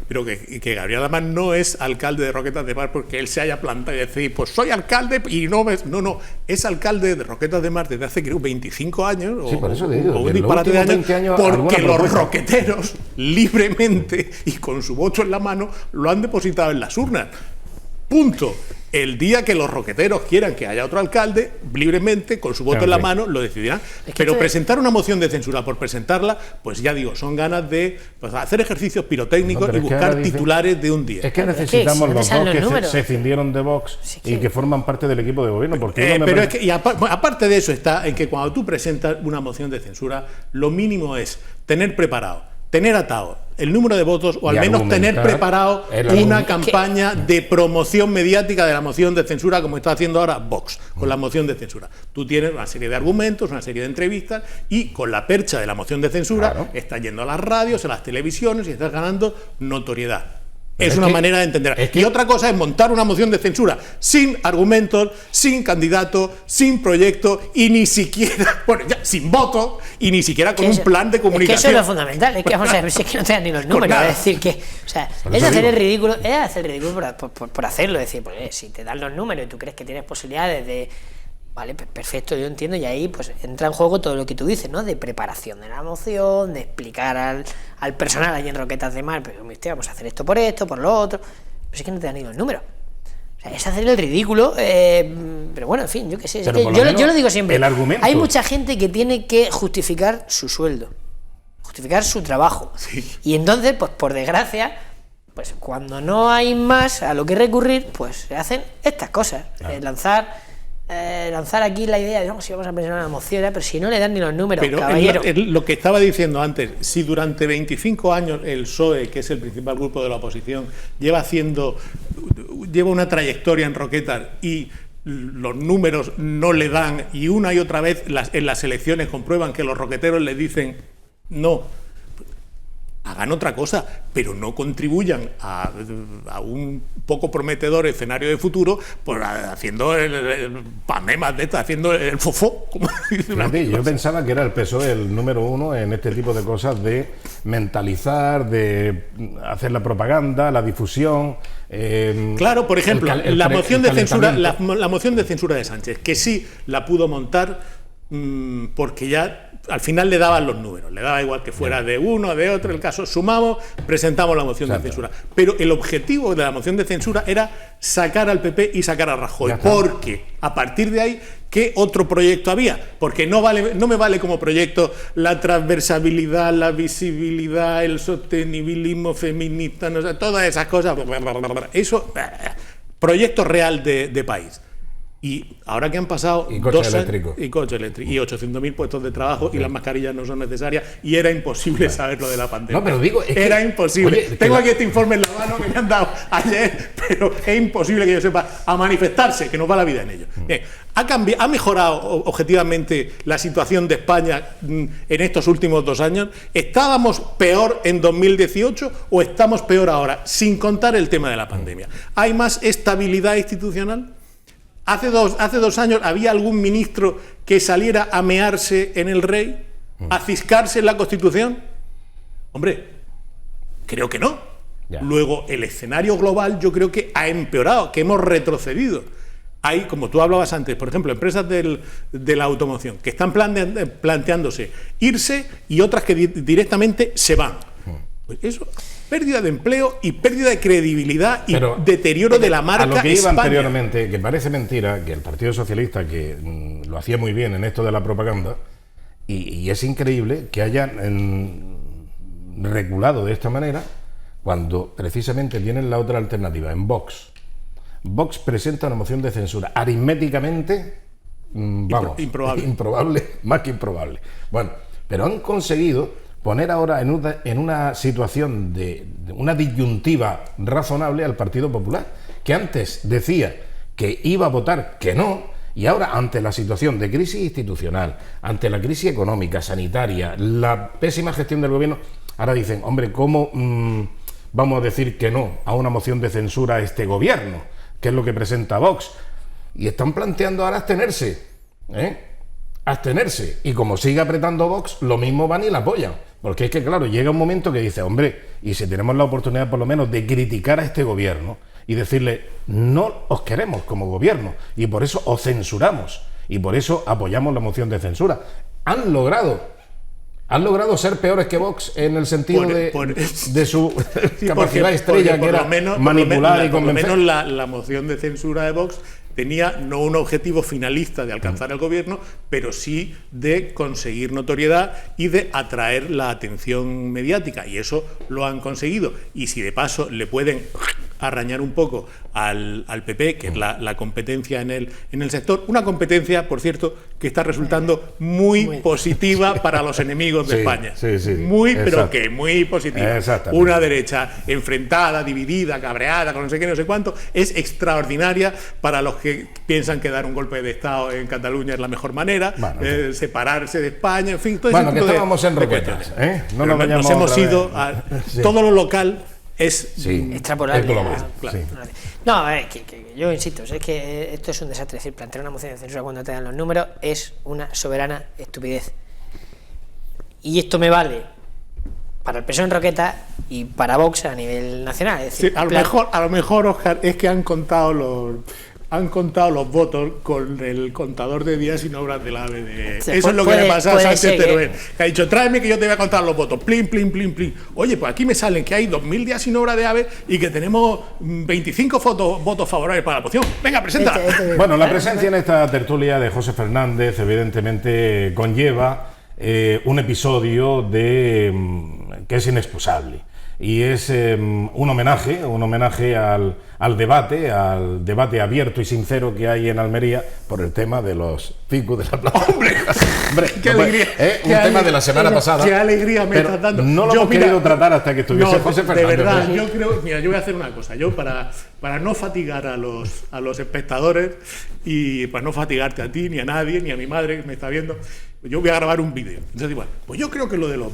Pero que Gabriel Amat no es alcalde de Roquetas de Mar porque él se haya plantado y decir, pues soy alcalde y no me... No, es alcalde de Roquetas de Mar desde hace, creo, 25 años. Sí, por eso te digo, o un en los disparate de últimos 20 años, porque los propuesta. roqueteros, libremente y con su voto en la mano, lo han depositado en las urnas. Punto. El día que los roqueteros quieran que haya otro alcalde, libremente, con su voto en la mano, lo decidirán. Pero presentar una moción de censura por presentarla, pues ya digo, son ganas de hacer ejercicios pirotécnicos y buscar titulares de un día. Es que necesitamos los dos que números. se cindieron de Vox y que forman parte del equipo de gobierno. Porque pero es que, y aparte de eso está en que cuando tú presentas una moción de censura, lo mínimo es tener preparado, tener atado el número de votos o al menos tener preparado una campaña de promoción mediática de la moción de censura como está haciendo ahora Vox con la moción de censura. Tú tienes una serie de argumentos, una serie de entrevistas y con la percha de la moción de censura estás yendo a las radios, a las televisiones y estás ganando notoriedad. Es una manera de entender. Y otra cosa es montar una moción de censura sin argumentos, sin candidato, sin proyecto y ni siquiera, bueno, ya, sin voto y ni siquiera con un plan de comunicación. Es que eso es lo fundamental. Es que vamos a ver, si es que no te dan ni los números. Es decir, que, o sea, es hacer el ridículo, por hacerlo. Es decir, pues, si te dan los números y tú crees que tienes posibilidades de. Vale, perfecto, yo entiendo, y ahí pues entra en juego todo lo que tú dices, ¿no? De preparación de la moción, de explicar al personal allí en Roquetas de Mar, pero vamos a hacer esto, por lo otro, pero es que no te dan ni los números. O sea, es hacer el ridículo, pero bueno, en fin, yo qué sé. Es que yo lo digo siempre, hay mucha gente que tiene que justificar su sueldo, justificar su trabajo, y entonces, pues por desgracia, pues cuando no hay más a lo que recurrir, pues se hacen estas cosas, lanzar aquí la idea de si vamos a presentar una moción, pero si no le dan ni los números, pero caballero. Lo que estaba diciendo antes, si durante 25 años el PSOE, que es el principal grupo de la oposición, lleva una trayectoria en Roquetas y los números no le dan y una y otra vez en las elecciones comprueban que los roqueteros le dicen no, hagan otra cosa, pero no contribuyan a un poco prometedor escenario de futuro por haciendo pamemas de esto, haciendo el fofó. Como dice yo pensaba que era el PSOE el número uno en este tipo de cosas de mentalizar, de hacer la propaganda, la difusión. Claro, por ejemplo, la moción de censura de Sánchez, que sí la pudo montar porque ya al final le daban los números, le daba igual que fuera de uno, de otro, el caso, sumamos, presentamos la moción de censura. Pero el objetivo de la moción de censura era sacar al PP y sacar a Rajoy, porque a partir de ahí, ¿qué otro proyecto había? Porque no me vale como proyecto la transversabilidad, la visibilidad, el sostenibilismo feminista, no sé, todas esas cosas. Eso, proyecto real de país. Y ahora que han pasado y coches eléctricos y 800.000 puestos de trabajo y las mascarillas no son necesarias y era imposible saber lo de la pandemia. No, pero digo, era imposible. Oye, tengo aquí este informe en la mano que me han dado ayer, pero es imposible que yo sepa a manifestarse, que nos va la vida en ello. Bien, ¿ha mejorado objetivamente la situación de España en estos últimos 2 años? ¿Estábamos peor en 2018 o estamos peor ahora, sin contar el tema de la pandemia? ¿Hay más estabilidad institucional? Hace dos años había algún ministro que saliera a mearse en el rey, a ciscarse en la Constitución. Hombre, creo que no. Ya. Luego, el escenario global yo creo que ha empeorado, que hemos retrocedido. Hay, como tú hablabas antes, por ejemplo, empresas de la automoción que están planteándose irse y otras que directamente se van. Pues eso, pérdida de empleo y pérdida de credibilidad y deterioro de la marca España. A lo que iba anteriormente, que parece mentira que el Partido Socialista, que lo hacía muy bien en esto de la propaganda, y es increíble que hayan reculado de esta manera cuando precisamente tienen la otra alternativa, en Vox. Vox presenta una moción de censura aritméticamente, improbable, más que improbable. Bueno, pero han conseguido poner ahora en una situación de una disyuntiva razonable al Partido Popular, que antes decía que iba a votar que no, y ahora ante la situación de crisis institucional, ante la crisis económica, sanitaria, la pésima gestión del gobierno, ahora dicen, hombre, ¿cómo vamos a decir que no a una moción de censura a este gobierno? Que es lo que presenta Vox. Y están planteando ahora abstenerse, abstenerse, y como sigue apretando Vox, lo mismo van y la apoyan, porque es que claro, llega un momento que dice, hombre, y si tenemos la oportunidad por lo menos de criticar a este gobierno y decirle, no os queremos como gobierno, y por eso os censuramos, y por eso apoyamos la moción de censura. Han logrado ser peores que Vox en el sentido de su capacidad estrella, que era manipular y convencer. Por lo menos la moción de censura de Vox tenía no un objetivo finalista de alcanzar el gobierno, pero sí de conseguir notoriedad y de atraer la atención mediática, y eso lo han conseguido. Y si de paso le pueden arañar un poco al PP, que es la competencia en el sector, una competencia, por cierto, que está resultando muy positiva para los enemigos de España. Pero que muy positiva. Una derecha enfrentada, dividida, cabreada, con no sé qué, no sé cuánto, es extraordinaria para los que piensan que dar un golpe de Estado en Cataluña es la mejor manera, separarse de España, en fin, todo ese tipo que estábamos en Roquetas, nos hemos ido a todo lo local. Es extrapolable. Claro. No, que yo insisto, es que esto es un desastre. Es decir, plantear una moción de censura cuando te dan los números es una soberana estupidez. Y esto me vale para el PSOE en Roquetas y para Vox a nivel nacional. Es decir, a lo mejor, Óscar, es que han contado los votos con el contador de días sin obras del AVE. Eso es lo que le pasa a Sánchez Teruel, que ha dicho, tráeme que yo te voy a contar los votos, plin, plin, plin, plin. Oye, pues aquí me salen que hay 2.000 días sin obra de AVE y que tenemos 25 votos favorables para la moción. Venga, preséntala. Bueno, la presencia en esta tertulia de José Fernández evidentemente conlleva un episodio que es inexcusable. Y es un homenaje al debate abierto y sincero que hay en Almería por el tema de los ficus de la plaza. ¡Hombre! ¡Qué alegría! Un tema de la semana pasada. ¡Qué alegría me estás dando! No lo hemos querido tratar hasta que estuviese José Fernández. De verdad, yo creo... Mira, yo voy a hacer una cosa. Yo, para no fatigar a los espectadores y para no fatigarte a ti, ni a nadie, ni a mi madre que me está viendo, yo voy a grabar un vídeo. Entonces digo, pues yo creo que lo de los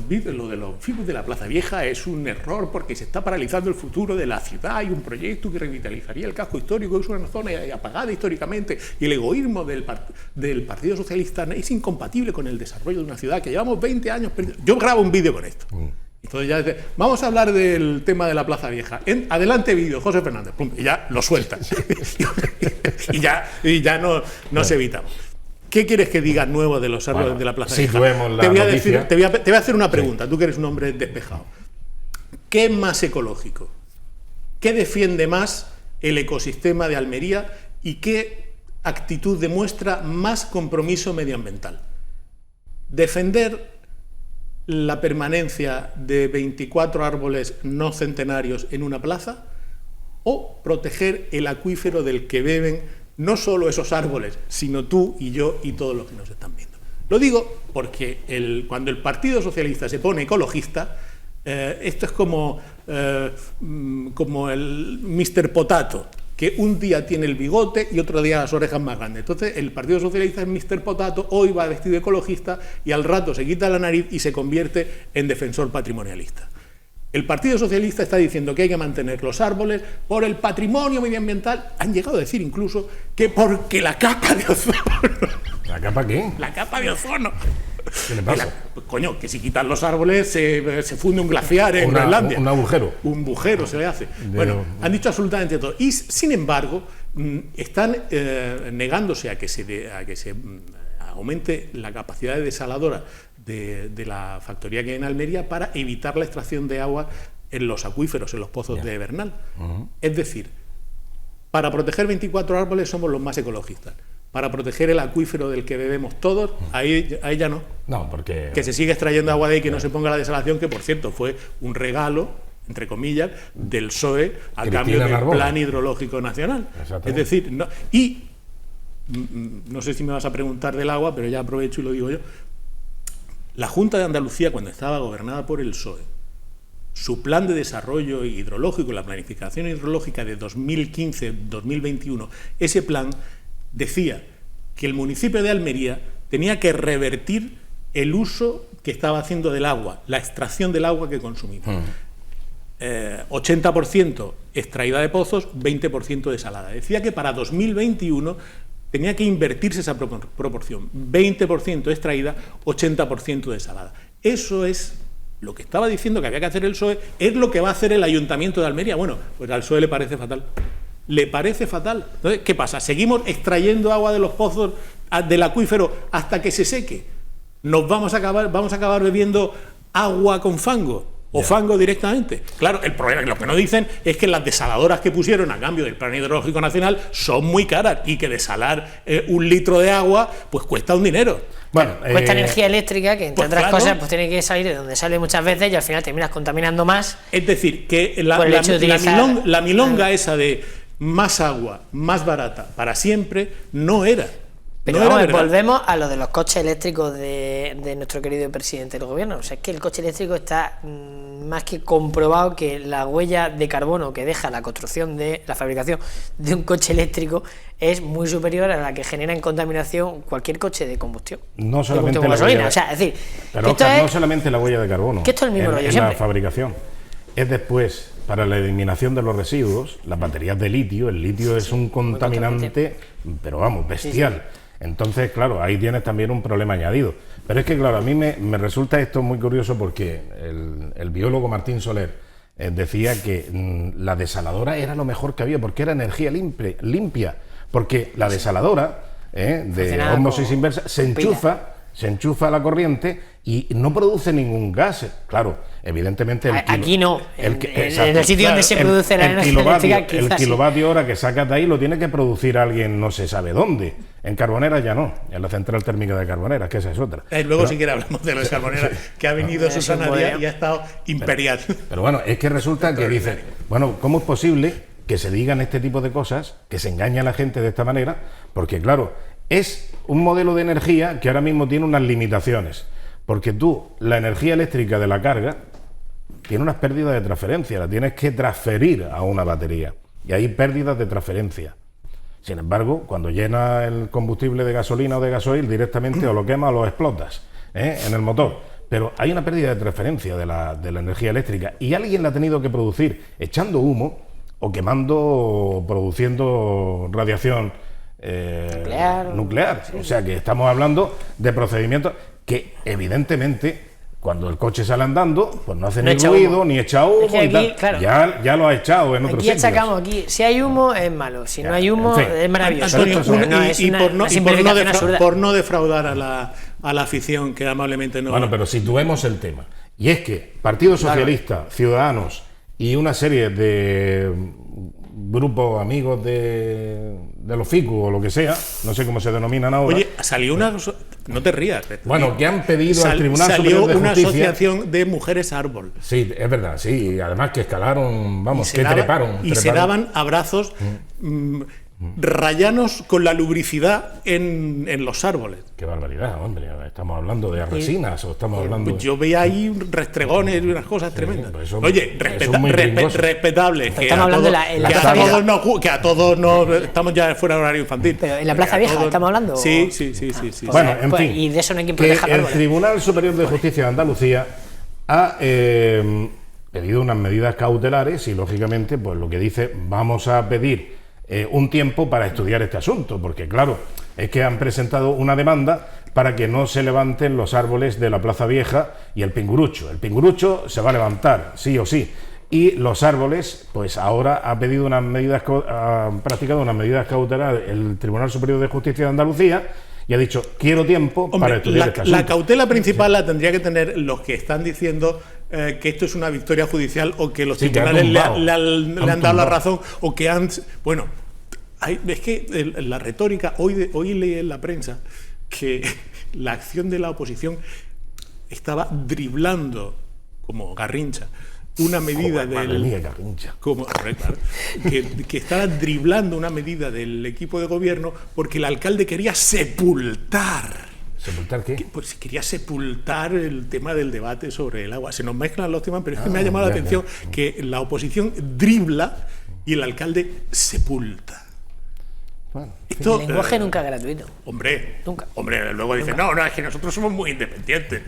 ficus de la Plaza Vieja es un error porque se está paralizando el futuro de la ciudad y un proyecto que revitalizaría el casco histórico, es una zona apagada históricamente, y el egoísmo del Partido Socialista es incompatible con el desarrollo de una ciudad que llevamos 20 años perdiendo. Yo grabo un vídeo con esto. Entonces ya dice, vamos a hablar del tema de la Plaza Vieja. Adelante vídeo, José Fernández. Pum, y ya lo sueltan. y ya nos evitamos. ¿Qué quieres que diga nuevo de los árboles de la Plaza Vieja? Te voy a hacer una pregunta, tú que eres un hombre despejado. ¿Qué es más ecológico? ¿Qué defiende más el ecosistema de Almería y qué actitud demuestra más compromiso medioambiental? ¿Defender la permanencia de 24 árboles no centenarios en una plaza o proteger el acuífero del que beben no solo esos árboles, sino tú y yo y todos los que nos están viendo. Lo digo porque cuando el Partido Socialista se pone ecologista, esto es como el Mr. Potato, que un día tiene el bigote y otro día las orejas más grandes. Entonces el Partido Socialista es Mr. Potato, hoy va vestido ecologista y al rato se quita la nariz y se convierte en defensor patrimonialista. El Partido Socialista está diciendo que hay que mantener los árboles por el patrimonio medioambiental. Han llegado a decir incluso que porque la capa de ozono. ¿La capa qué? La capa de ozono. ¿Qué le pasa? Pues, coño, que si quitan los árboles se funde un glaciar en Groenlandia. Un agujero. Un agujero se le hace. Bueno, han dicho absolutamente todo. Y sin embargo, están negándose a que se aumente la capacidad desaladora de la factoría que hay en Almería para evitar la extracción de agua en los acuíferos, en los pozos de Bernal. Es decir, para proteger 24 árboles somos los más ecologistas. Para proteger el acuífero del que bebemos todos, ahí ya no. No, porque... Que se sigue extrayendo agua de ahí, que no se ponga la desalación, que por cierto fue un regalo, entre comillas, del PSOE al cambio del Plan Hidrológico Nacional. Es decir, no sé si me vas a preguntar del agua, pero ya aprovecho y lo digo yo. La Junta de Andalucía, cuando estaba gobernada por el PSOE, su plan de desarrollo hidrológico, la planificación hidrológica de 2015-2021, ese plan decía que el municipio de Almería tenía que revertir el uso que estaba haciendo del agua, la extracción del agua que consumimos. 80% extraída de pozos, 20% desalada. Decía que para 2021 tenía que invertirse esa proporción, 20% extraída, 80% desalada. Eso es lo que estaba diciendo que había que hacer el PSOE, es lo que va a hacer el Ayuntamiento de Almería. Bueno, pues al PSOE le parece fatal. Le parece fatal. Entonces, ¿qué pasa? ¿Seguimos extrayendo agua de los pozos del acuífero hasta que se seque? ¿Vamos a acabar bebiendo agua con fango? ¿O fango directamente? Claro, el problema, lo que no dicen es que las desaladoras que pusieron a cambio del Plan Hidrológico Nacional son muy caras y que desalar 1 litro de agua pues cuesta un dinero. Bueno, cuesta energía eléctrica, que entre otras cosas pues tiene que salir de donde sale muchas veces y al final terminas contaminando más. Es decir, que la milonga esa de más agua, más barata, para siempre, no era. Pero vamos, volvemos a lo de los coches eléctricos de nuestro querido presidente del gobierno. O sea, es que el coche eléctrico está más que comprobado que la huella de carbono que deja la construcción de la fabricación de un coche eléctrico es muy superior a la que genera en contaminación cualquier coche de combustión. No solamente la gasolina. O sea, es decir, pero Oscar, no solamente la huella de carbono. Que esto es el mismo rollo en siempre. La fabricación. Es después, para la eliminación de los residuos, las baterías de litio. El litio es un contaminante, pero vamos, bestial. Sí. Entonces, claro, ahí tienes también un problema añadido. Pero es que, claro, a mí me resulta esto muy curioso porque el biólogo Martín Soler decía que la desaladora era lo mejor que había porque era energía limpia. Porque la desaladora de ósmosis inversa se enchufa a la corriente y no produce ningún gas. Claro, evidentemente... Aquí no, en el sitio donde se produce la energía eléctrica, quizás el kilovatio hora que sacas de ahí lo tiene que producir alguien no se sabe dónde. En Carboneras ya no, en la central térmica de Carboneras, que esa es otra. Luego si quiere hablamos de los Carboneras, que ha venido Susana Díaz y ha estado imperial. Pero bueno, es que resulta que dice, bueno, ¿cómo es posible que se digan este tipo de cosas, que se engaña a la gente de esta manera? Porque claro, es un modelo de energía que ahora mismo tiene unas limitaciones, porque tú, la energía eléctrica de la carga, tiene unas pérdidas de transferencia, la tienes que transferir a una batería, y hay pérdidas de transferencia. Sin embargo, cuando llena el combustible de gasolina o de gasoil, directamente o lo quemas o lo explotas en el motor. Pero hay una pérdida de transferencia de la energía eléctrica, y alguien la ha tenido que producir echando humo o quemando, produciendo radiación nuclear. Sí. O sea que estamos hablando de procedimientos que evidentemente cuando el coche sale andando pues no hace ni ruido humo, ni echa humo, es que aquí, y tal. Claro, ya lo ha echado en otros sitios. Aquí achacamos, si hay humo es malo, si no hay humo es maravilloso. Por no defraudar a la afición que amablemente no... Bueno, pero situemos el tema. Y es que Partido Socialista, Ciudadanos y una serie de grupos amigos de los FICU o lo que sea, no sé cómo se denominan ahora. Oye, salió una... No te rías. Bueno, que han pedido al Tribunal Superior de Justicia... Salió una asociación de mujeres árbol. Sí, es verdad, sí. Y además que escalaron, vamos, que treparon. Se daban abrazos rayanos con la lubricidad en los árboles. Qué barbaridad, hombre. Estamos hablando de resinas o estamos hablando... Pues yo veía ahí restregones y unas cosas tremendas. Oye, respetable. Que a todos nos estamos ya fuera de horario infantil. Pero en la Plaza Vieja estamos hablando. Sí. Bueno, en fin. Y de eso no hay quien proteja. El Tribunal Superior de Justicia de Andalucía ha pedido unas medidas cautelares y, lógicamente, pues lo que dice, vamos a pedir un tiempo para estudiar este asunto, porque claro, es que han presentado una demanda para que no se levanten los árboles de la Plaza Vieja y el Pingurucho. El Pingurucho se va a levantar, sí o sí, y los árboles, pues ahora ha pedido ha practicado unas medidas cautelares el Tribunal Superior de Justicia de Andalucía y ha dicho, quiero tiempo para estudiar este asunto. La cautela principal la tendría que tener los que están diciendo que esto es una victoria judicial o que los tribunales le han dado la razón o que han... Bueno, es que la retórica, hoy leí en la prensa que la acción de la oposición estaba driblando, como Garrincha, una medida que estaba driblando una medida del equipo de gobierno porque el alcalde quería sepultar. ¿Sepultar qué? Pues quería sepultar el tema del debate sobre el agua. Se nos mezclan los temas, pero es que me ha llamado la atención que la oposición dribla y el alcalde sepulta. Bueno, el lenguaje nunca es gratuito. Nunca. Luego dice, no, es que nosotros somos muy independientes.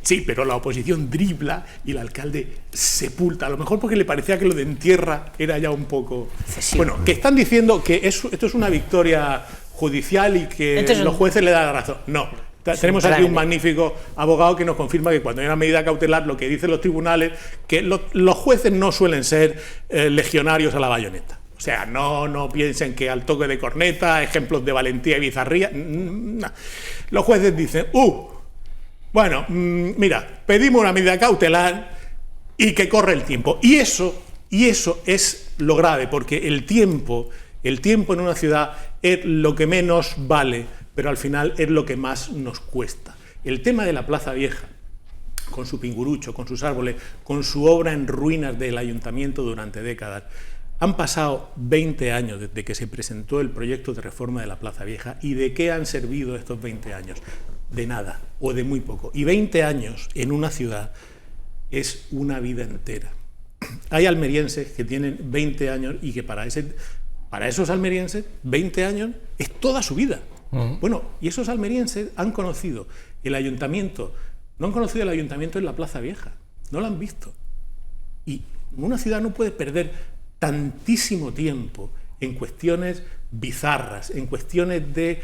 Sí, pero la oposición dribla y el alcalde sepulta. A lo mejor porque le parecía que lo de entierra era ya un poco... excesivo. Bueno, que están diciendo que esto es una victoria judicial y que los jueces le dan la razón. No. Tenemos aquí un magnífico abogado que nos confirma que cuando hay una medida cautelar, lo que dicen los tribunales, que los jueces no suelen ser legionarios a la bayoneta. O sea, no piensen que al toque de corneta, ejemplos de valentía y bizarría. No. Los jueces dicen, mira, pedimos una medida cautelar y que corre el tiempo. Y eso es lo grave, porque el tiempo en una ciudad es lo que menos vale, pero al final es lo que más nos cuesta. El tema de la Plaza Vieja, con su Pingurucho, con sus árboles, con su obra en ruinas del ayuntamiento durante décadas, han pasado 20 años desde que se presentó el proyecto de reforma de la Plaza Vieja. ¿Y de qué han servido estos 20 años? De nada, o de muy poco. Y 20 años en una ciudad es una vida entera. Hay almerienses que tienen 20 años y que para esos almerienses 20 años es toda su vida. Bueno, y esos almerienses han conocido el ayuntamiento, no han conocido el ayuntamiento en la Plaza Vieja, no lo han visto. Y una ciudad no puede perder tantísimo tiempo en cuestiones bizarras, en cuestiones de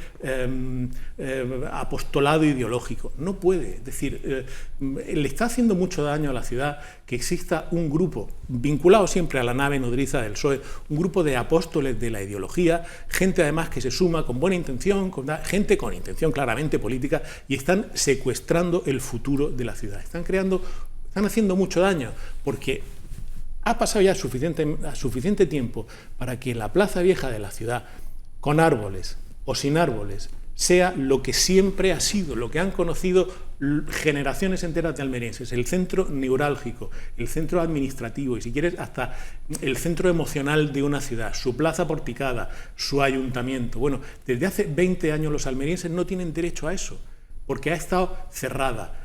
apostolado ideológico. No puede. Es decir, le está haciendo mucho daño a la ciudad que exista un grupo, vinculado siempre a la nave nodriza del PSOE, un grupo de apóstoles de la ideología, gente además que se suma con buena intención, gente con intención claramente política, y están secuestrando el futuro de la ciudad. Están haciendo mucho daño, porque ha pasado ya suficiente tiempo para que la Plaza Vieja de la ciudad, con árboles o sin árboles, sea lo que siempre ha sido, lo que han conocido generaciones enteras de almerienses, el centro neurálgico, el centro administrativo y, si quieres, hasta el centro emocional de una ciudad, su plaza porticada, su ayuntamiento. Bueno, desde hace 20 años los almerienses no tienen derecho a eso, porque ha estado cerrada,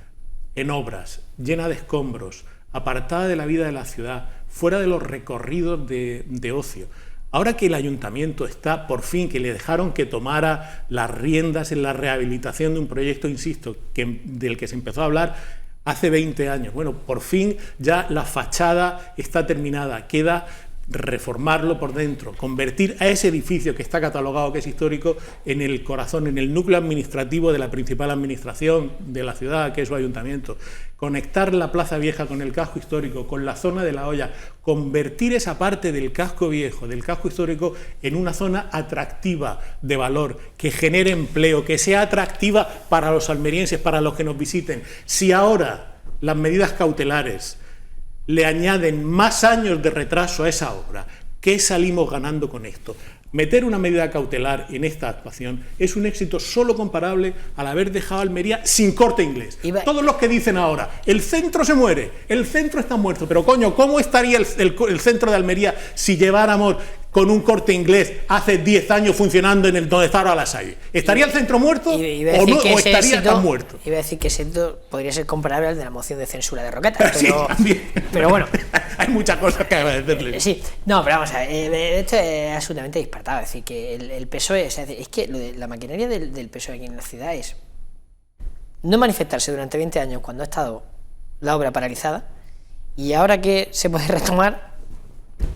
en obras, llena de escombros, apartada de la vida de la ciudad, fuera de los recorridos de ocio. Ahora que el ayuntamiento está, por fin, que le dejaron que tomara las riendas en la rehabilitación de un proyecto, insisto, del que se empezó a hablar hace 20 años. Bueno, por fin ya la fachada está terminada, queda reformarlo por dentro, convertir a ese edificio que está catalogado que es histórico en el corazón, en el núcleo administrativo de la principal administración de la ciudad, que es su ayuntamiento, conectar la Plaza Vieja con el casco histórico, con la zona de la Hoya, convertir esa parte del casco viejo, del casco histórico, en una zona atractiva de valor, que genere empleo, que sea atractiva para los almerienses, para los que nos visiten. Si ahora las medidas cautelares le añaden más años de retraso a esa obra, ¿qué salimos ganando con esto? Meter una medida cautelar en esta actuación es un éxito solo comparable al haber dejado Almería sin Corte Inglés. Todos los que dicen ahora, el centro se muere, el centro está muerto, pero coño, ¿cómo estaría el centro de Almería si lleváramos con un Corte Inglés hace 10 años funcionando en el donde está ahora la Salle? ¿Estaría el centro muerto o estaría tan muerto? Iba a decir que ese éxito podría ser comparable al de la moción de censura de Roqueta, pero, sí, pero bueno. Hay muchas cosas que agradecerle. Sí, no, pero vamos a ver, esto es absolutamente disparatado. Es decir, que el PSOE, o sea, es que lo de la maquinaria del PSOE aquí en la ciudad es no manifestarse durante 20 años cuando ha estado la obra paralizada, y ahora que se puede retomar,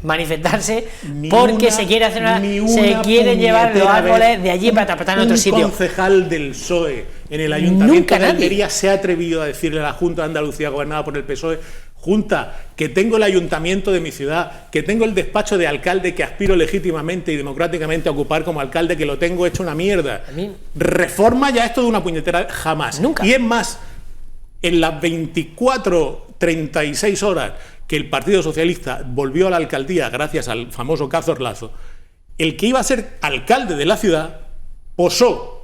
manifestarse porque se quiere hacer se quieren llevar los árboles de allí para tratar en otro sitio. Un concejal del PSOE en el Ayuntamiento de Almería se ha atrevido a decirle a la Junta de Andalucía gobernada por el PSOE: Junta, que tengo el ayuntamiento de mi ciudad, que tengo el despacho de alcalde que aspiro legítimamente y democráticamente a ocupar como alcalde, que lo tengo hecho una mierda. Reforma ya esto de una puñetera, jamás. Nunca. Y es más, en las 36 horas que el Partido Socialista volvió a la alcaldía gracias al famoso Cazorlazo, el que iba a ser alcalde de la ciudad posó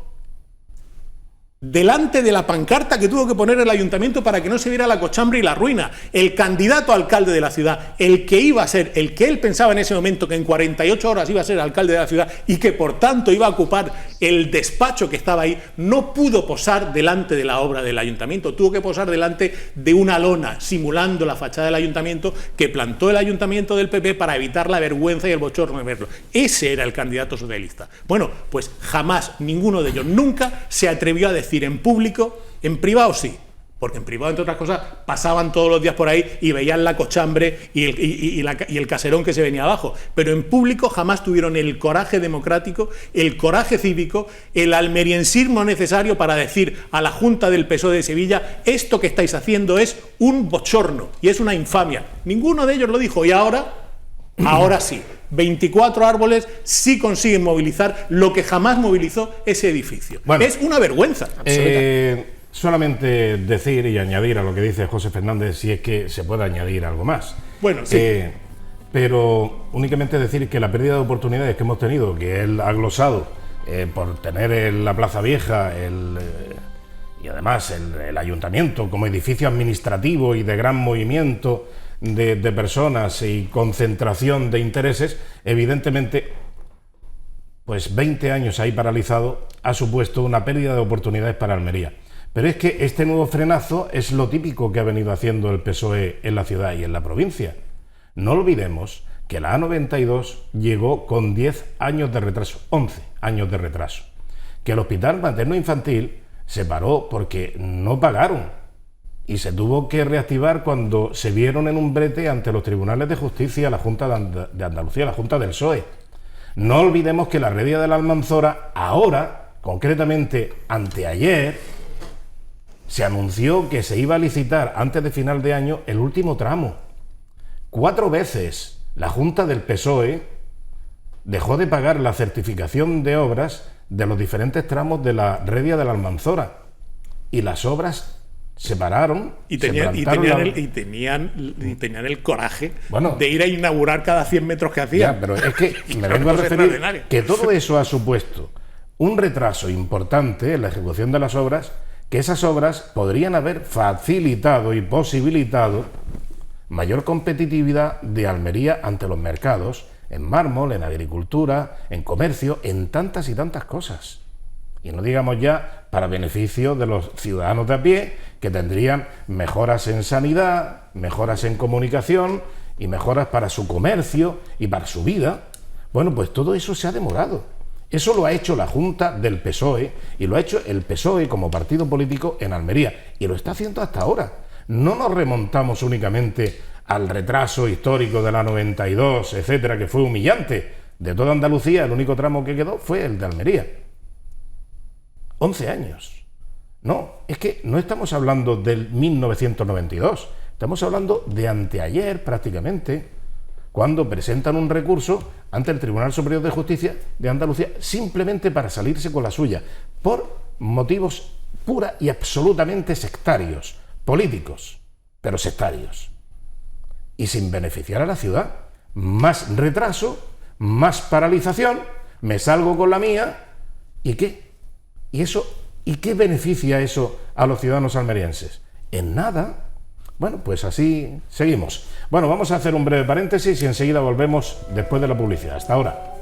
delante de la pancarta que tuvo que poner el ayuntamiento para que no se viera la cochambre y la ruina. El candidato a alcalde de la ciudad, el que iba a ser, el que él pensaba en ese momento que en 48 horas iba a ser alcalde de la ciudad y que por tanto iba a ocupar el despacho que estaba ahí, no pudo posar delante de la obra del ayuntamiento, tuvo que posar delante de una lona simulando la fachada del ayuntamiento que plantó el ayuntamiento del PP para evitar la vergüenza y el bochorno de verlo. Ese era el candidato socialista. Bueno, pues jamás ninguno de ellos nunca se atrevió a decir en público, en privado sí, porque en privado, entre otras cosas, pasaban todos los días por ahí y veían la cochambre y el caserón que se venía abajo, pero en público jamás tuvieron el coraje democrático, el coraje cívico, el almeriensismo necesario para decir a la Junta del PSOE de Sevilla: esto que estáis haciendo es un bochorno y es una infamia. Ninguno de ellos lo dijo, y ahora sí. 24 árboles sí consiguen movilizar lo que jamás movilizó ese edificio. Bueno, es una vergüenza. Solamente decir y añadir a lo que dice José Fernández, si es que se puede añadir algo más. Bueno, sí. Pero únicamente decir que la pérdida de oportunidades que hemos tenido, que él ha glosado por tener la Plaza Vieja y además el ayuntamiento como edificio administrativo y de gran movimiento de personas y concentración de intereses, evidentemente, pues 20 años ahí paralizado ha supuesto una pérdida de oportunidades para Almería. Pero es que este nuevo frenazo es lo típico que ha venido haciendo el PSOE en la ciudad y en la provincia. No olvidemos que la A92 llegó con 10 años de retraso, 11 años de retraso. Que el Hospital Materno Infantil se paró porque no pagaron y se tuvo que reactivar cuando se vieron en un brete ante los tribunales de justicia, la Junta de Andalucía, la Junta del PSOE. No olvidemos que la Redia de la Almanzora, ahora, concretamente anteayer, se anunció que se iba a licitar antes de final de año el último tramo. 4 veces la Junta del PSOE dejó de pagar la certificación de obras de los diferentes tramos de la Redia de la Almanzora y las obras se pararon y tenían el coraje de ir a inaugurar cada 100 metros que hacían. Ya, pero es que me vengo a referir que todo eso ha supuesto un retraso importante en la ejecución de las obras, que esas obras podrían haber facilitado y posibilitado mayor competitividad de Almería ante los mercados, en mármol, en agricultura, en comercio, en tantas y tantas cosas. Y no digamos ya para beneficio de los ciudadanos de a pie, que tendrían mejoras en sanidad, mejoras en comunicación y mejoras para su comercio y para su vida. Bueno, pues todo eso se ha demorado. Eso lo ha hecho la Junta del PSOE y lo ha hecho el PSOE como partido político en Almería y lo está haciendo hasta ahora. No nos remontamos únicamente al retraso histórico de la 92, etcétera, que fue humillante. De toda Andalucía, el único tramo que quedó fue el de Almería. 11 años. No, es que no estamos hablando del 1992, estamos hablando de anteayer prácticamente, cuando presentan un recurso ante el Tribunal Superior de Justicia de Andalucía simplemente para salirse con la suya, por motivos pura y absolutamente sectarios, políticos, pero sectarios, y sin beneficiar a la ciudad. Más retraso, más paralización, me salgo con la mía, ¿y qué? ¿Y qué beneficia eso a los ciudadanos almerienses? En nada, Bueno, pues así seguimos. Bueno, vamos a hacer un breve paréntesis y enseguida volvemos después de la publicidad. Hasta ahora.